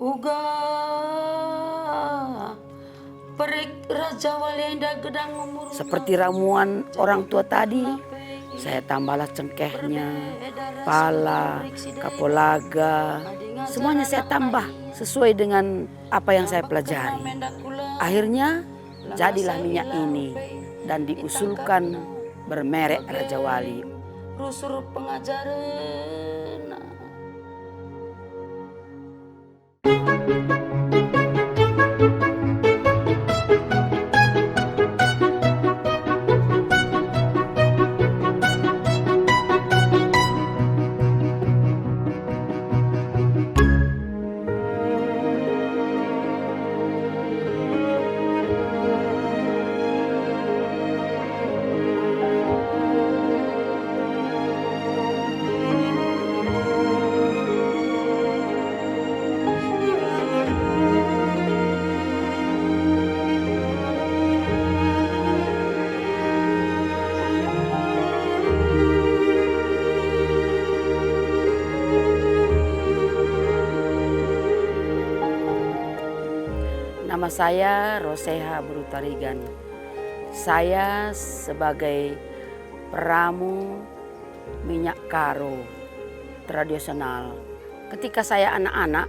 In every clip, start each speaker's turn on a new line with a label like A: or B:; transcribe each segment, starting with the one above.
A: Uga perik raja walenda gedang umur.
B: Seperti ramuan orang tua tadi, saya tambahlah cengkehnya, pala, kapulaga, semuanya saya tambah sesuai dengan apa yang saya pelajari. Akhirnya jadilah minyak ini dan diusulkan bermerek Raja Wali.
A: Rusur pengajaran.
B: Nama saya Roseha Brutarigan. Saya sebagai peramu minyak karo tradisional. Ketika saya anak-anak,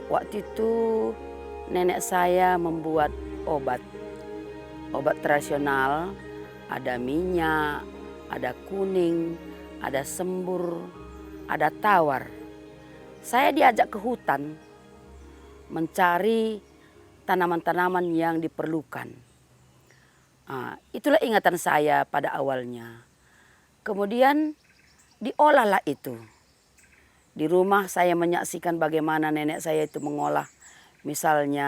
B: waktu itu nenek saya membuat obat tradisional. Ada minyak, ada kuning, ada sembur, ada tawar. Saya diajak ke hutan mencari tanaman-tanaman yang diperlukan. Itulah ingatan saya pada awalnya. Kemudian diolahlah itu. Di rumah saya menyaksikan bagaimana nenek saya itu mengolah. Misalnya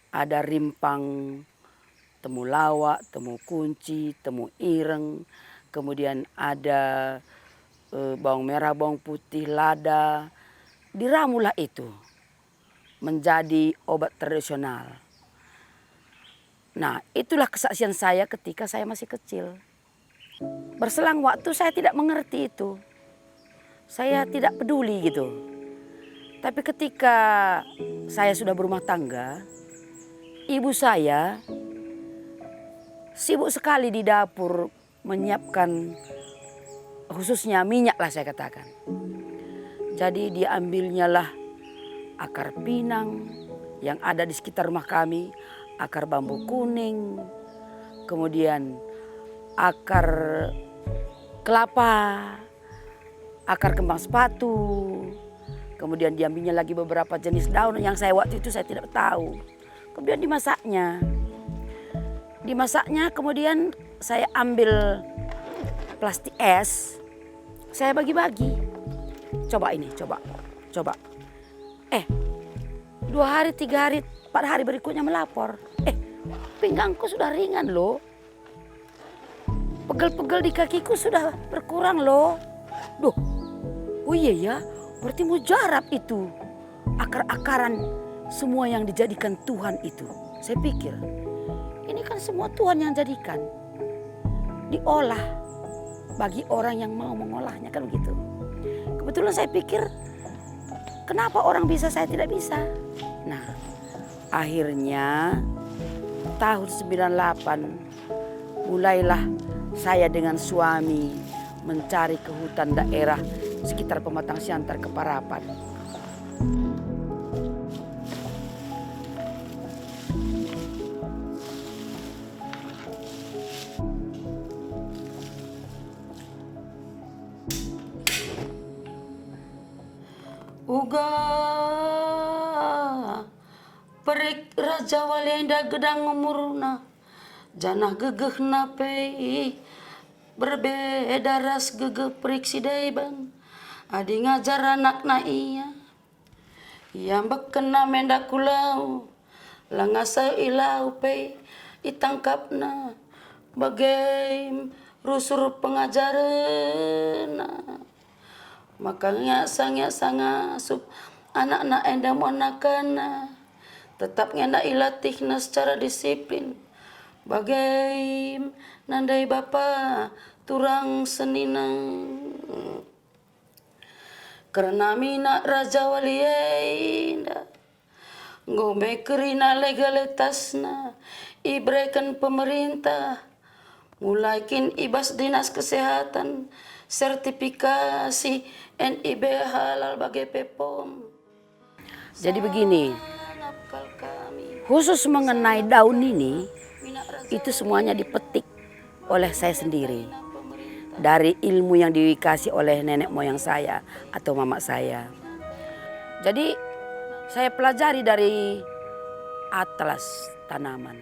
B: ada rimpang, temulawak, temu kunci, temu ireng. Kemudian ada bawang merah, bawang putih, lada. Diramulah itu menjadi obat tradisional. Nah, itulah kesaksian saya ketika saya masih kecil. Berselang waktu saya tidak mengerti itu. Saya tidak peduli gitu. Tapi ketika saya sudah berumah tangga, ibu saya sibuk sekali di dapur menyiapkan khususnya minyak lah saya katakan. Jadi diambilnya lah akar pinang yang ada di sekitar rumah kami, akar bambu kuning, kemudian akar kelapa, akar kembang sepatu, kemudian diambilnya lagi beberapa jenis daun yang saya waktu itu saya tidak tahu. Kemudian dimasaknya kemudian saya ambil plastik es, saya bagi-bagi. Coba ini, coba. 2 hari, 3 hari, 4 hari berikutnya melapor. Pinggangku sudah ringan loh. Pegel-pegel di kakiku sudah berkurang loh. Duh, oh iya ya, berarti mujarab itu. Akar-akaran semua yang dijadikan Tuhan itu. Saya pikir, ini kan semua Tuhan yang jadikan. Diolah bagi orang yang mau mengolahnya, kan begitu. Kebetulan saya pikir, kenapa orang bisa saya tidak bisa? Nah, akhirnya tahun 98 mulailah saya dengan suami mencari ke hutan daerah sekitar Pematang Siantar ke Parapan.
A: Uga perik raja walenda gedang umurna. Janah gegeh nape berbeda ras gegeh perik si daiban. Adi ngajar anak na iya. Yang bekena menda kulau. Langasa ilau pe itangkapna. Bagai rusur pengajaran. Makanya sanga sub anak-anak enda monakana tetap ngena ilatihna secara disiplin bagai nandai bapa turang seninang karena mina raja walienda Ngome kerina legalitasna iberikan pemerintah. Mulaikin ibas dinas kesehatan sertifikasi NIB halal bagi PPOM.
B: Jadi begini,
A: Nafkal kami.
B: khusus mengenai daun ini, itu semuanya dipetik oleh saya sendiri. Dari ilmu yang dikasih oleh nenek moyang saya atau mama saya. Jadi saya pelajari dari atlas tanaman,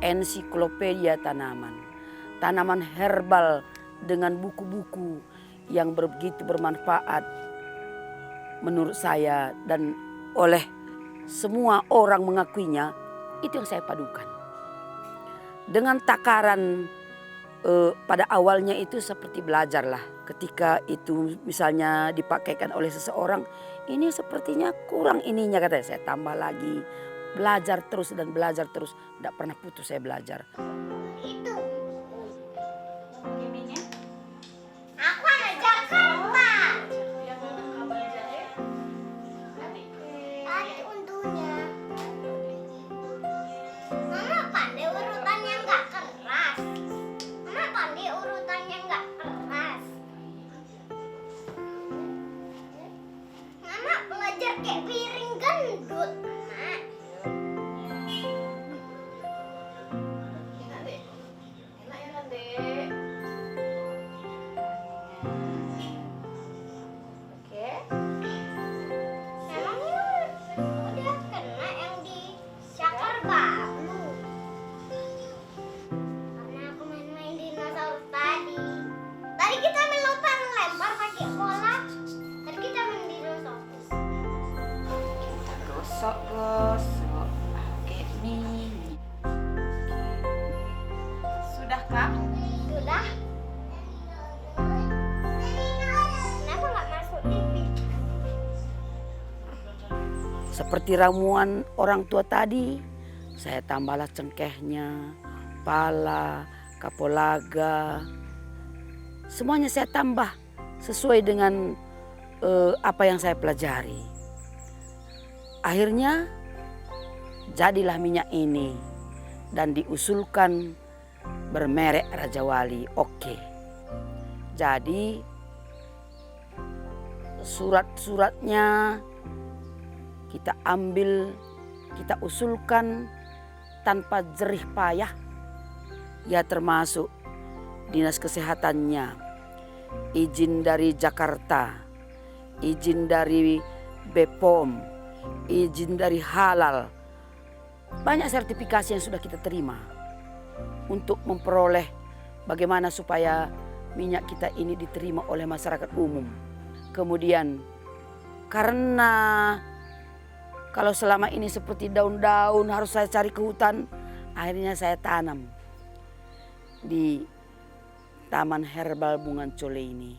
B: ensiklopedia tanaman, tanaman herbal dengan buku-buku yang begitu bermanfaat menurut saya dan oleh semua orang mengakuinya. Itu yang saya padukan. Dengan takaran pada awalnya itu seperti belajarlah. Ketika itu misalnya dipakaikan oleh seseorang, ini sepertinya kurang ininya katanya. Saya tambah lagi, belajar terus dan belajar terus. Tidak pernah putus saya belajar.
C: Itu. Aku anak Jakarta. Tadi untungnya. Mama pandai urutannya nggak keras. Mama pandai urutannya nggak keras. Mama belajar kayak piring gendut, Mak. Emangnya udah kena yang di Cakar Babu? Karena aku main-main dinosaurus tadi. Tadi kita lempar pakai bola. Tadi kita main dinosaurus.
A: Gosok pakai mini.
D: Sudah, Kak?
C: Sudah. Kenapa nggak masuk TV?
B: Seperti ramuan orang tua tadi, saya tambahlah cengkehnya, pala, kapulaga. Semuanya saya tambah sesuai dengan apa yang saya pelajari. Akhirnya jadilah minyak ini dan diusulkan bermerek Raja Wali. Oke. Jadi surat-suratnya kita ambil, kita usulkan tanpa jerih payah. Ya termasuk dinas kesehatannya, izin dari Jakarta, izin dari BPOM, izin dari halal. Banyak sertifikasi yang sudah kita terima untuk memperoleh bagaimana supaya minyak kita ini diterima oleh masyarakat umum. Kemudian karena kalau selama ini seperti daun-daun harus saya cari ke hutan, akhirnya saya tanam di Taman Herbal Bungan Cole ini.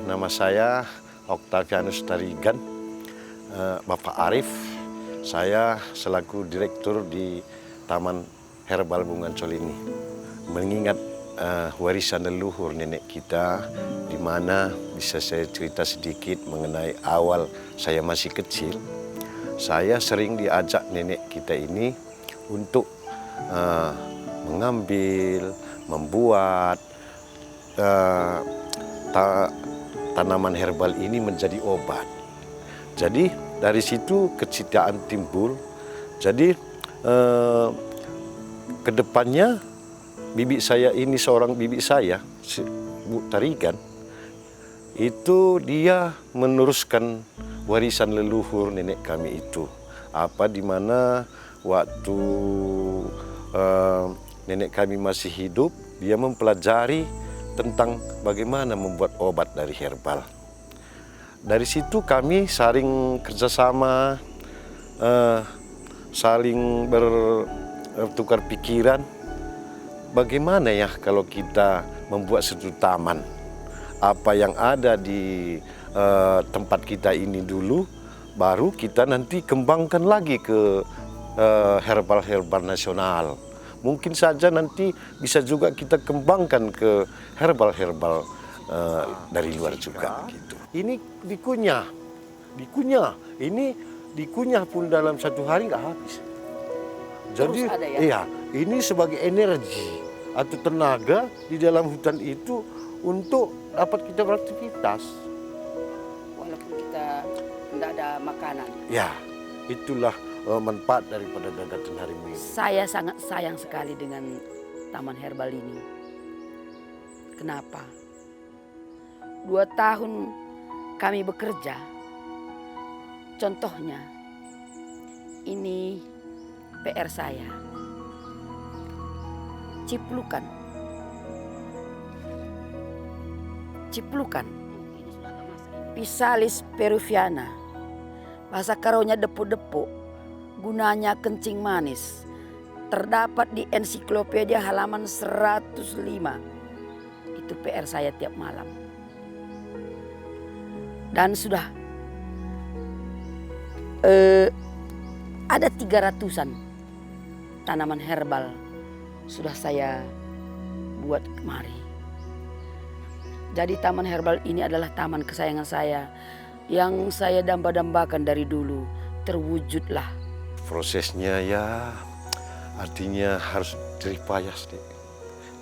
E: Nama saya Octavianus Tarigan, Bapak Arif. Saya selaku direktur di Taman Herbal Bungan Cole ini. Mengingat warisan leluhur nenek kita, di mana bisa saya cerita sedikit mengenai awal saya masih kecil. Saya sering diajak nenek kita ini untuk mengambil, membuat tanaman herbal ini menjadi obat. Jadi dari situ kecintaan timbul. Jadi kedepannya bibi saya ini, seorang bibi saya, Bu Tarigan, itu dia meneruskan warisan leluhur nenek kami itu. Apa di mana waktu nenek kami masih hidup, dia mempelajari tentang bagaimana membuat obat dari herbal. Dari situ kami saling kerjasama, saling bertukar pikiran. Bagaimana ya kalau kita membuat satu taman? Apa yang ada di tempat kita ini dulu, baru kita nanti kembangkan lagi ke herbal-herbal nasional. Mungkin saja nanti bisa juga kita kembangkan ke herbal-herbal dari luar juga. Gitu. Ini dikunyah, ini dikunyah pun dalam 1 hari nggak habis. Jadi,
B: Terus ada ya?
E: iya, ini sebagai energi atau tenaga di dalam hutan itu untuk dapat kita beraktivitas.
B: Walaupun kita tidak ada makanan.
E: Ya, itulah manfaat daripada gagasan harimau ini.
B: Saya sangat sayang sekali dengan taman herbal ini. Kenapa? 2 tahun kami bekerja. Contohnya, ini PR saya. Ciplukan. Pisalis peruviana. Bahasa Karonya depu-depu. Gunanya kencing manis. Terdapat di ensiklopedia halaman 105. Itu PR saya tiap malam. Dan sudah ada 300-an tanaman herbal sudah saya buat kemari. Jadi taman herbal ini adalah taman kesayangan saya yang saya damba-dambakan dari dulu, terwujudlah.
E: Prosesnya ya artinya harus jeripayah,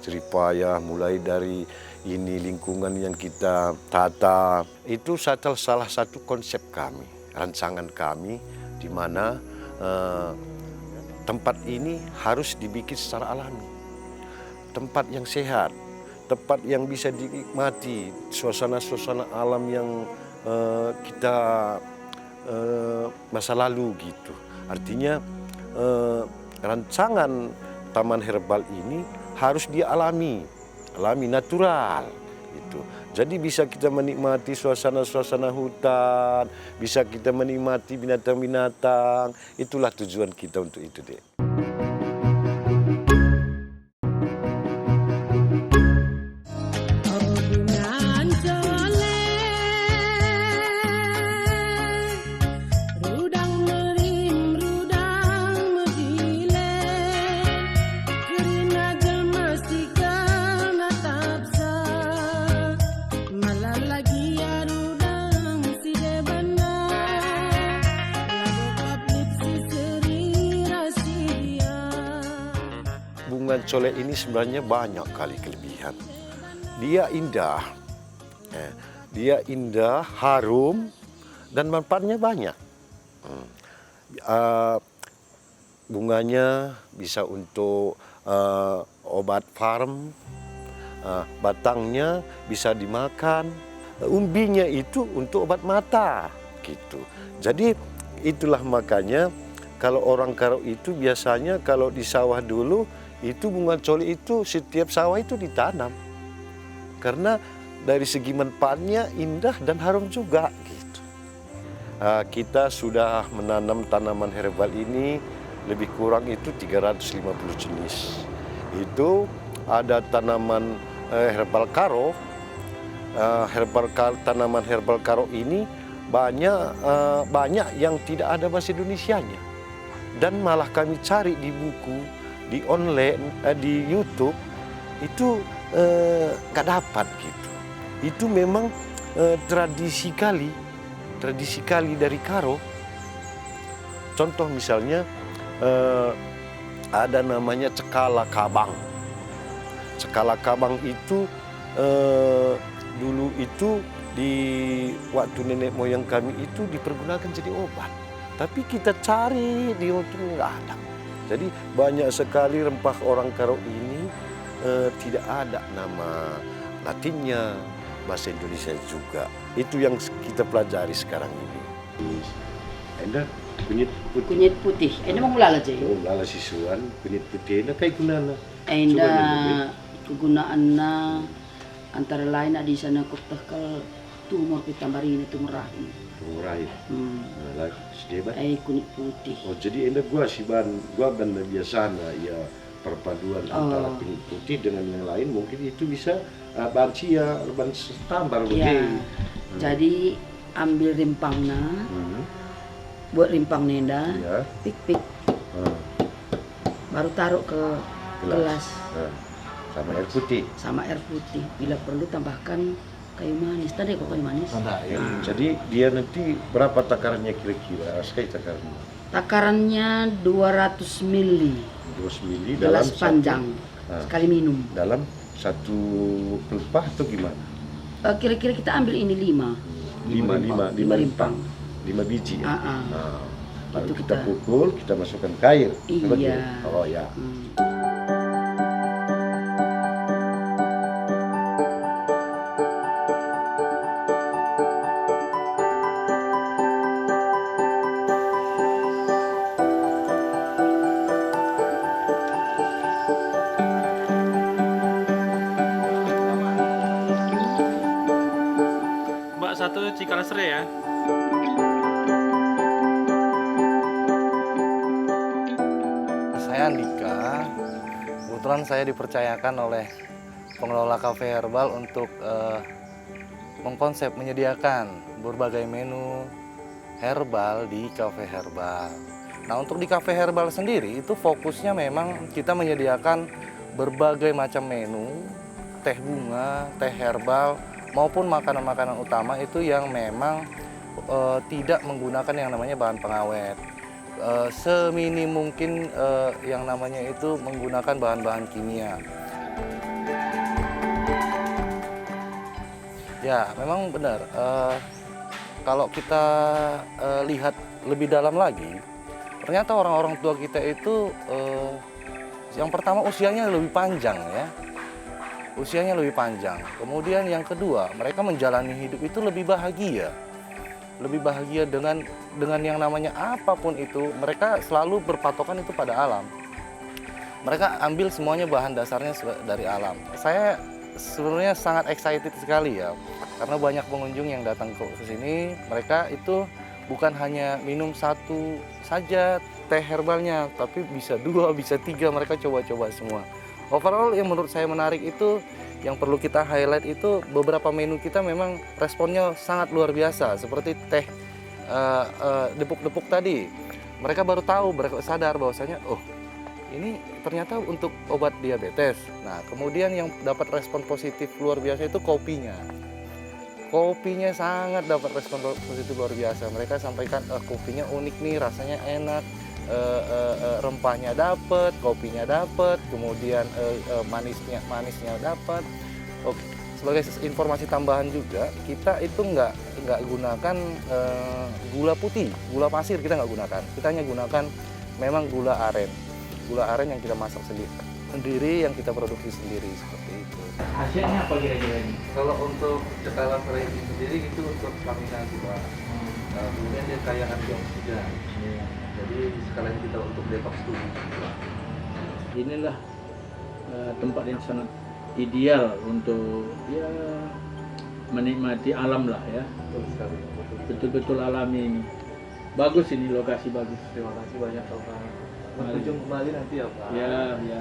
E: jeripayah mulai dari ini lingkungan yang kita tata. Itu salah satu konsep kami, rancangan kami di mana tempat ini harus dibikin secara alami. Tempat yang sehat, tempat yang bisa dinikmati, suasana-suasana alam yang kita masa lalu gitu. Artinya rancangan taman herbal ini harus dia alami natural gitu. Jadi bisa kita menikmati suasana-suasana hutan, bisa kita menikmati binatang-binatang. Itulah tujuan kita untuk itu, Dek. Bunga cole ini sebenarnya banyak kali kelebihan. Dia indah, harum, dan manfaatnya banyak. Bunganya bisa untuk obat farm, batangnya bisa dimakan, umbinya itu untuk obat mata, gitu. Jadi itulah makanya kalau orang Karo itu biasanya kalau di sawah dulu itu bunga coli itu setiap sawah itu ditanam karena dari segi manfaatnya indah dan harum juga gitu. Kita sudah menanam tanaman herbal ini lebih kurang itu 350 jenis. Itu ada tanaman herbal Karo, tanaman herbal Karo ini banyak yang tidak ada bahasa Indonesianya dan malah kami cari di buku di online, di YouTube itu nggak dapat gitu. Itu memang tradisi kali dari Karo. Contoh misalnya ada namanya cekala kabang. Cekala kabang itu dulu itu di waktu nenek moyang kami itu dipergunakan jadi obat. Tapi kita cari di YouTube nggak ada. Jadi banyak sekali rempah orang Karo ini tidak ada nama Latinnya, bahasa Indonesia juga. Itu yang kita pelajari sekarang ini. Ada kunyit putih.
B: Kunyit putih. Ini mau mulai aja.
E: Oh, lala sisuan, kunyit putih. Nah, kayak gunanya.
B: Kegunaannya antara lain di sana koktekal tumor pitambarin itu merah.
E: pengurai. Nah, sedih banget.
A: Ai kuning putih.
E: Oh, jadi ini gua sih gua dan biasa ya perpaduan antara kuning putih dengan yang lain mungkin itu bisa bahan cia, bahan tambar
A: Ya.
E: begini.
A: Jadi ambil rimpangnya, buat rimpang nenda,
E: Ya.
A: pik-pik,
E: Ah,
A: baru taruh ke gelas
E: Nah, sama air putih.
A: sama air putih. Bila perlu tambahkan kayu manis. Tadi kok kayu manis?
E: Ya. Jadi dia nanti berapa takarannya kira-kira? Sekali takarannya.
A: Takarannya 200 ml.
E: 2 mili dalam
A: Gelas panjang. Sekali minum.
E: dalam satu pelepah atau gimana?
A: Kira-kira kita ambil ini 5.
E: 5
A: rimpang.
E: 5 biji ya?
A: Ah, ah.
E: Nah, lalu
A: Itu
E: kita
A: kita-
E: pukul, kita masukkan ke air. Seperti
A: Iya.
E: itu? Oh ya.
D: Mbak, satu Cikalsere ya.
F: Saya Andika, kebetulan saya dipercayakan oleh pengelola kafe herbal untuk mengkonsep menyediakan berbagai menu herbal di kafe herbal. Nah, untuk di kafe herbal sendiri itu fokusnya memang kita menyediakan berbagai macam menu, teh bunga, teh herbal maupun makanan-makanan utama itu yang memang tidak menggunakan yang namanya bahan pengawet. Seminim mungkin yang namanya itu menggunakan bahan-bahan kimia. Ya, memang benar. Kalau kita lihat lebih dalam lagi, ternyata orang-orang tua kita itu yang pertama usianya lebih panjang ya. Usianya lebih panjang. Kemudian yang kedua, mereka menjalani hidup itu lebih bahagia. Lebih bahagia dengan yang namanya apapun itu, mereka selalu berpatokan itu pada alam. Mereka ambil semuanya bahan dasarnya dari alam. Saya sebenarnya sangat excited sekali ya, karena banyak pengunjung yang datang ke sini, mereka itu bukan hanya minum satu saja teh herbalnya, tapi bisa 2, bisa 3, mereka coba-coba semua. Overall yang menurut saya menarik itu, yang perlu kita highlight itu beberapa menu kita memang responnya sangat luar biasa. Seperti teh depuk-depuk tadi, mereka baru tahu, mereka sadar bahwasanya oh ini ternyata untuk obat diabetes. Nah, kemudian yang dapat respon positif luar biasa itu kopinya. Kopinya sangat dapat respon positif luar biasa. Mereka sampaikan kopinya unik nih, rasanya enak, rempahnya dapat, kopinya dapat, kemudian manisnya dapat. Oke, sebagai informasi tambahan juga, kita itu nggak gunakan gula putih, gula pasir kita nggak gunakan. Kita hanya gunakan memang gula aren yang kita masak sendiri, yang kita produksi sendiri seperti itu.
D: Khasiatnya apa kira-kira ini?
F: Kalau untuk cekalan variety sendiri itu untuk laminasi Pak. Kemudian dia kaya antioksidan. Jadi sekalian kita untuk detox tubuh.
D: Inilah tempat yang sangat ideal untuk ya menikmati alam lah ya.
F: Betul sekali.
D: Betul-betul alami ini. Bagus ini, lokasi bagus.
F: Terima kasih banyak Pak.
D: Mari.
F: Berkunjung kembali nanti ya Pak.
D: Ya.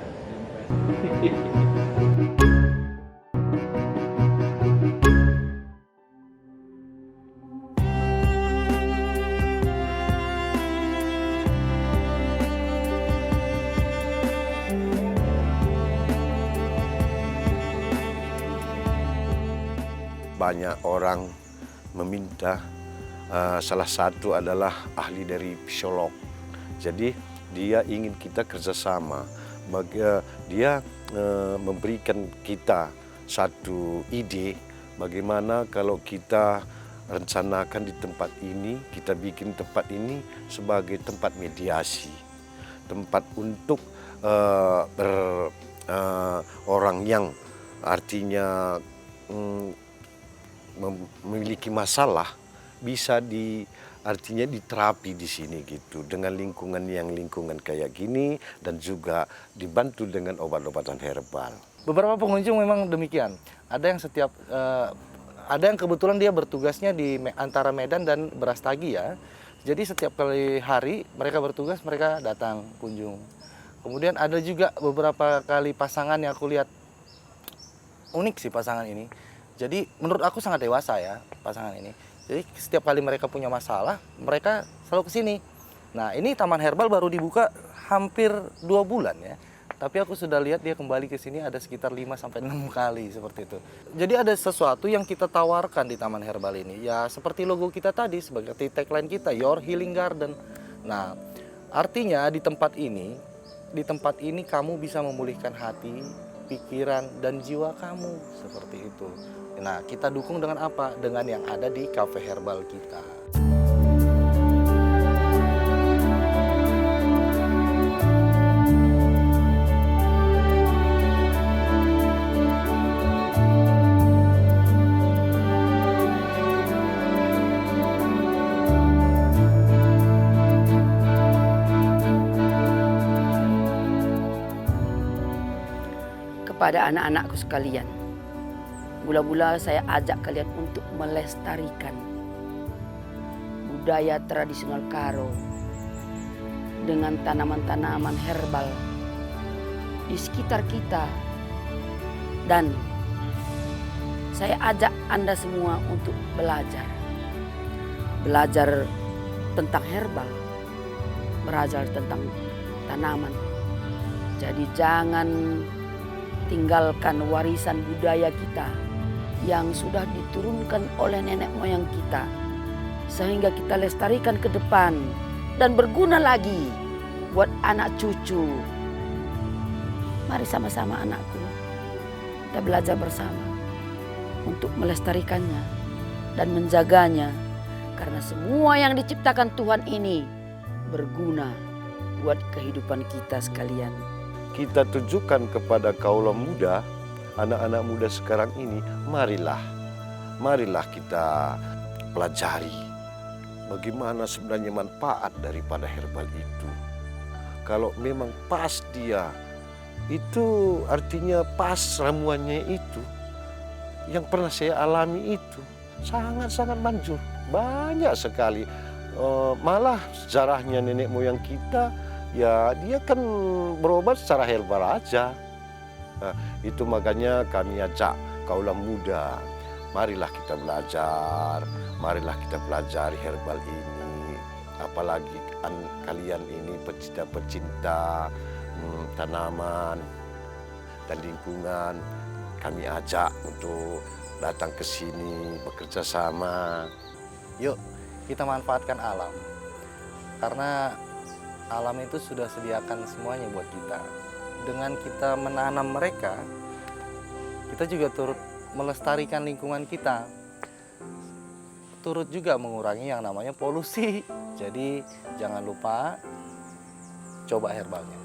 E: Banyak orang meminta, salah satu adalah ahli dari psikolog. Jadi dia ingin kita kerjasama. Dia memberikan kita satu ide bagaimana kalau kita rencanakan di tempat ini, kita bikin tempat ini sebagai tempat mediasi, tempat untuk orang yang artinya memiliki masalah bisa artinya diterapi di sini gitu, dengan lingkungan kayak gini, dan juga dibantu dengan obat-obatan herbal.
F: Beberapa pengunjung memang demikian. Ada yang setiap ada yang kebetulan dia bertugasnya di antara Medan dan Brastagi ya. Jadi setiap kali hari mereka bertugas, mereka datang kunjung. Kemudian ada juga beberapa kali pasangan yang aku lihat unik sih pasangan ini. Jadi menurut aku sangat dewasa ya pasangan ini. Jadi setiap kali mereka punya masalah, mereka selalu kesini. Nah ini Taman Herbal baru dibuka hampir 2 bulan ya. Tapi aku sudah lihat dia kembali ke sini ada sekitar 5-6 kali seperti itu. Jadi ada sesuatu yang kita tawarkan di Taman Herbal ini. Ya seperti logo kita tadi, sebagai tagline kita, Your Healing Garden. Nah artinya di tempat ini kamu bisa memulihkan hati, pikiran, dan jiwa kamu. Seperti itu. Nah kita dukung dengan apa? Dengan yang ada di Cafe Herbal kita.
B: Kepada anak-anakku sekalian, mula-mula saya ajak kalian untuk melestarikan budaya tradisional Karo dengan tanaman-tanaman herbal di sekitar kita. Dan saya ajak Anda semua untuk belajar tentang herbal, belajar tentang tanaman. Jadi jangan tinggalkan warisan budaya kita yang sudah diturunkan oleh nenek moyang kita, sehingga kita lestarikan ke depan dan berguna lagi buat anak cucu. Mari sama-sama anakku, kita belajar bersama untuk melestarikannya dan menjaganya, karena semua yang diciptakan Tuhan ini berguna buat kehidupan kita sekalian.
E: Kita tunjukkan kepada kaula muda, anak-anak muda sekarang ini, marilah kita pelajari bagaimana sebenarnya manfaat daripada herbal itu. Kalau memang pas dia, itu artinya pas ramuannya itu. Yang pernah saya alami itu sangat-sangat manjur, banyak sekali. Malah sejarahnya nenek moyang kita, ya dia kan berobat secara herbal aja. Nah, itu makanya kami ajak kaula muda, marilah kita belajar, marilah kita pelajari herbal ini. Apalagi kalian ini pecinta tanaman dan lingkungan, kami ajak untuk datang ke sini bekerja sama.
F: Yuk kita manfaatkan alam, karena alam itu sudah sediakan semuanya buat kita. Dengan kita menanam mereka, kita juga turut melestarikan lingkungan kita, turut juga mengurangi yang namanya polusi. Jadi jangan lupa coba herbalnya.